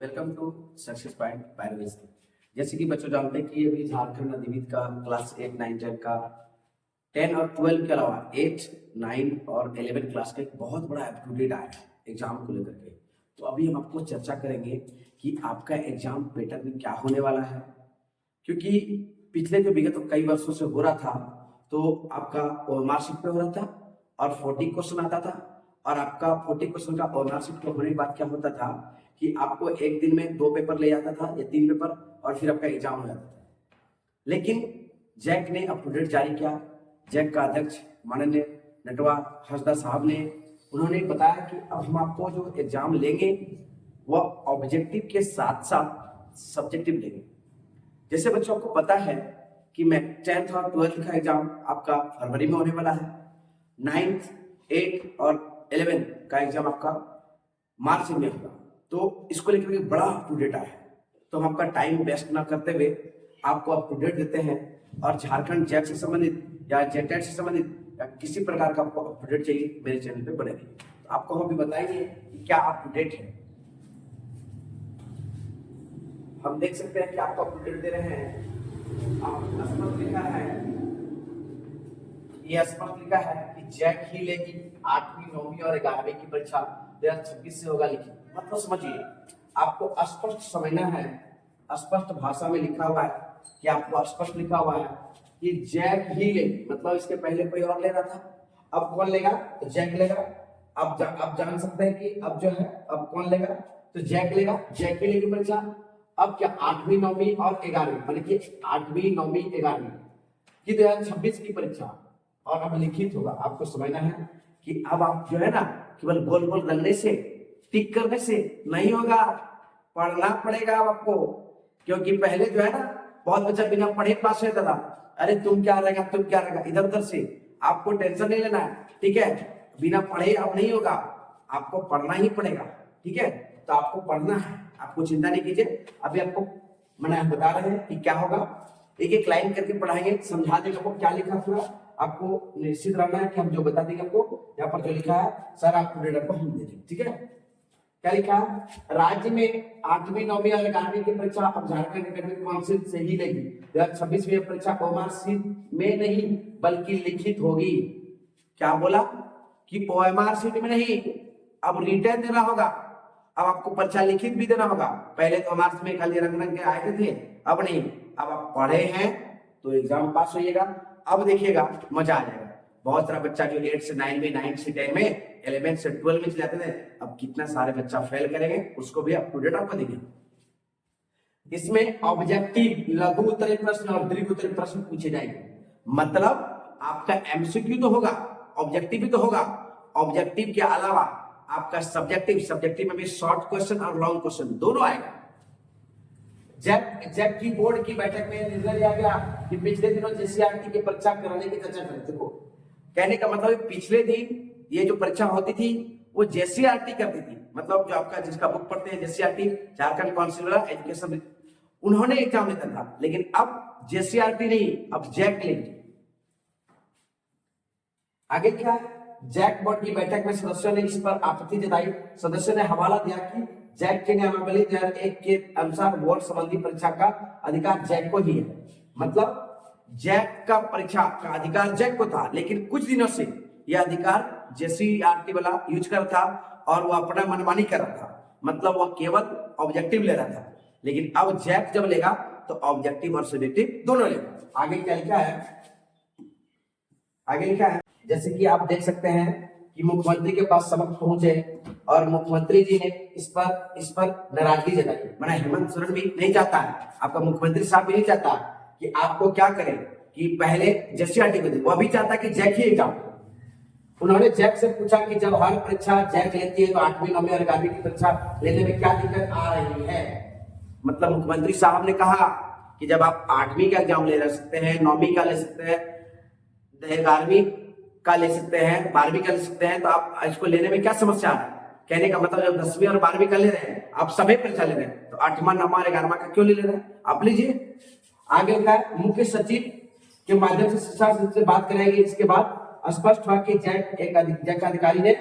Welcome to success point biology. जैसे कि बच्चों जानते हैं कि अभी झारखंड अधिविद्य का क्लास 8, 9, 10 का 10 और 12 के अलावा 8, 9 और 11 क्लास का एक बहुत बड़ा अपडेट आया है एग्जाम को लेकर के। तो अभी हम आपको चर्चा करेंगे कि आपका एग्जाम पैटर्न में क्या होने वाला है, क्योंकि पिछले जो विगत कई वर्षों से हो रहा था तो आपका मार्कशीट पे हो रहा था और 40 क्वेश्चन आता था, और आपका 40 क्वेश्चन का मार्कशीट पे होने के बाद क्या होता था कि आपको एक दिन में 2 पेपर ले जाता था या 3 पेपर, और फिर आपका एग्जाम हो जाता था। लेकिन जैक ने अपडेट जारी किया। जैक का अध्यक्ष माननीय नटवा हंसदा साहब ने उन्होंने बताया कि अब हम आपको जो एग्जाम लेंगे वह ऑब्जेक्टिव के साथ साथ सब्जेक्टिव लेंगे। जैसे बच्चों को पता है कि मैं 10th और 12th का एग्जाम आपका फरवरी में होने वाला है, 9th, 8 और 11 का एग्जाम आपका मार्च में होगा। तो इसको लेकर के बड़ा अप टू डेट आया है, तो हम आपका टाइम वेस्ट ना करते हुए आपको अप टू डेट देते हैं। और झारखंड जैक से संबंधित या जेटेट से संबंधित या किसी प्रकार का आपको अप टू डेट चाहिए मेरे चैनल पे बने रहिए। तो आपको हम भी बताएंगे कि क्या अप टू डेट है। हम देख सकते हैं कि आपको अप टू डेट दे रहे हैं। आप स्पष्ट लिखा है, ये स्पष्ट लिखा है कि जैक ही लेगी 8वीं, 9वीं और 11वीं की परीक्षा 2026 से होगा लिखित। मतलब समझिए, आपको स्पष्ट समझना है, स्पष्ट भाषा में लिखा हुआ है कि आपको स्पष्ट लिखा हुआ है कि जैक ही लेगी। मतलब इसके पहले कोई और ले रहा था, अब कौन लेगा? तो जैक लेगा। अब जान सकते हैं कि अब जो है अब कौन लेगा? तो जैक लेगा, जैक ही लेगी परीक्षा। अब क्या 8वीं, 9वीं और 11वीं, मतलब कि 8वीं, 9वीं, 11वीं की 2026 की परीक्षा और अब लिखित होगा। आपको समझना है कि अब आप जो है ना केवल गोल गोल रंगने से, टिक करने से नहीं होगा, पढ़ना पड़ेगा अब आपको। क्योंकि पहले जो है ना बहुत बच्चा बिना पढ़े पास रहता था। अरे तुम क्या रहेगा, तुम क्या रहेगा, इधर उधर से आपको टेंशन नहीं लेना है, ठीक है। बिना पढ़े अब नहीं होगा, आपको पढ़ना ही पड़ेगा, ठीक है। तो आपको पढ़ना है, आपको चिंता नहीं कीजिए। अभी आपको मैंने बता रहे हैं कि क्या होगा, एक एक लाइन करके पढ़ाएंगे, समझा देंगे आपको क्या लिखा पूरा। आपको निश्चित रहना है कि हम जो बता देंगे आपको, यहाँ पर जो लिखा है सर आपको डेटा को हम दे देंगे, ठीक है। क्या लिखा है? राज्य में 8वीं, 9वीं और 11वीं की परीक्षा अब झारखंड एकेडमिक काउंसिल से ही लेगी। 2026 में परीक्षा ओएमआर में नहीं बल्कि लिखित होगी। क्या बोला कि ओएमआर शीट में नहीं, अब रिटर्न देना होगा। अब आपको परीक्षा लिखित भी देना होगा। पहले तो मार्क्स में खाली रंग रंग के आए थे, अब नहीं। अब आप पढ़े हैं तो एग्जाम पास होइएगा। अब देखिएगा मजा आ जाएगा। बहुत सारा बच्चा जो 8 से 9 में, 9 से 10 में, 11 से 12 में जाते थे, अब कितना सारे बच्चा फेल करेंगे उसको भी अप टू डेट आपको देंगे। इसमें ऑब्जेक्टिव, लघु उत्तरीय प्रश्न और दीर्घ उत्तरीय प्रश्न पूछे जाएंगे। मतलब आपका एमसीक्यू तो होगा, ऑब्जेक्टिव भी तो होगा। ऑब्जेक्टिव के अलावा आपका सब्जेक्टिव में भी शॉर्ट क्वेश्चन और लॉन्ग क्वेश्चन दोनों आएगा। जैक की बोर्ड की बैठक में निर्णय लिया गया कि पिछले दिनों जेसीईआरटी की परीक्षा कराने की चर्चा करें। देखो, कहने का मतलब पिछले दिन ये जो परीक्षा होती थी वो जेसीईआरटी करती थी। मतलब जो आपका जिसका बुक पढ़ते हैं JCERT, Jharkhand council of education, उन्होंने एग्जाम लेता था। लेकिन अब जेसीईआरटी नहीं, अब जैक लेगी। आगे क्या? जैक बोर्ड की बैठक में सदस्यों ने इस पर आपत्ति जताई। सदस्यों ने हवाला दिया कि जैक के नियमावली 2001 के अनुसार बोर्ड संबंधी परीक्षा का अधिकार जैक को ही है। मतलब जैक का परीक्षा का अधिकार जैक को था, लेकिन कुछ दिनों से यह अधिकार जेसीईआरटी वाला यूज कर था और वो अपना मनमानी कर रहा था। मतलब वो केवल ऑब्जेक्टिव ले रहा था, लेकिन अब जैक जब लेगा तो ऑब्जेक्टिव और सब्जेक्टिव दोनों लेगा। आगे क्या लिखा है? आगे लिखा है जैसे कि आप देख सकते हैं कि मुख्यमंत्री के पास सबक पहुंचे और मुख्यमंत्री जी ने इस पर नाराजगी जताई। मैंने हेमंत सोरेन भी नहीं चाहता है, आपका मुख्यमंत्री साहब भी नहीं चाहता कि आपको क्या करें कि पहले जेसीईआरटी को दे, वो भी चाहता कि जैक ही एग्जाम। उन्होंने जैक से पूछा कि जब हर परीक्षा जैक लेती है तो 8वीं, 9वीं और 11वीं की परीक्षा लेने में क्या दिक्कत आ रही है। मतलब मुख्यमंत्री साहब ने कहा कि जब आप 8वीं का एग्जाम ले सकते हैं, 9वीं का ले सकते हैं, 11वीं का ले सकते हैं, 12वीं का ले सकते हैं, तो आप इसको लेने में क्या समस्या है। कहने का मतलब जब 10वीं और 12वीं का ले रहे हैं, आप सभी परीक्षा ले रहे हैं, तो 8वां, 9वां और 11वां का क्यों ले रहे हैं? आप लीजिए। आगे का मुख्य सचिव के माध्यम से शिक्षा सचिव से बात कराएगी। इसके बाद स्पष्ट हुआ कि जैक अधिकारी ने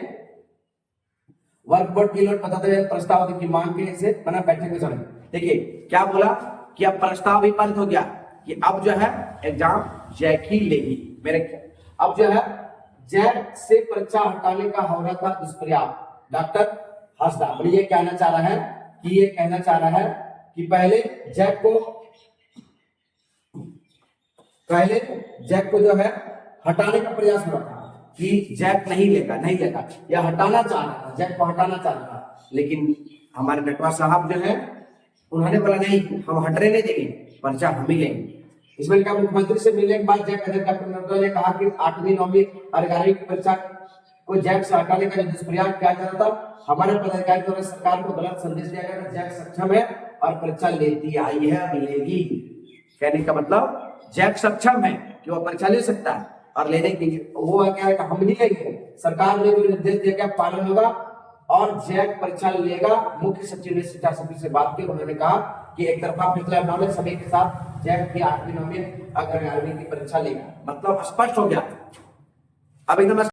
वर्क बोर्ड की नोट बताते हुए प्रस्ताव की मांग के से बना बैठक में समय। देखिए क्या बोला कि अब प्रस्ताव भी पारित हो गया कि अब जो है एग्जाम जैक ही लेगी। मेरे अब जो है जैक से परीक्षा हटाने का हो रहा था दुष्प्रयाग। डॉक्टर हंसदा ये कहना चाह रहा है कि ये कहना चाह रहा है कि पहले जैक को जो है हटाने का प्रयास हो रहा था कि जैक नहीं लेगा या हटाना चाह रहा था, जैक को हटाना चाह रहा था। लेकिन हमारे नटवा साहब जो है उन्होंने बोला नहीं, हम हटने नहीं देंगे, पर्चा हम ही लेंगे। इसमें क्या मुख्यमंत्री से मिलने के बाद जैक अध्यक्ष डॉक्टर नड्डा ने कहा कि 8वीं 9वीं और 11वीं की परीक्षा को जैक से हटाने का जो दुष्प्रयाग किया जा रहा था, हमारे पदाधिकारी द्वारा सरकार को गलत संदेश दिया गया था। जैक सक्षम है और परीक्षा लेती आई है, मिलेगी। कहने का मतलब जैक सक्षम है कि वो परीक्षा ले सकता है और लेने की वो क्या है कि हम नहीं लेंगे, सरकार ने जो निर्देश दिया गया पालन होगा और जैक परीक्षा लेगा। मुख्य सचिव ने शिक्षा सचिव से बात की, उन्होंने कहा कि एक तरफा फैसला न ले, सभी के साथ जैक की 8वीं 9वीं अगर 11वीं की परीक्षा लेगा। मतलब स्पष्ट हो गया अब एकदम।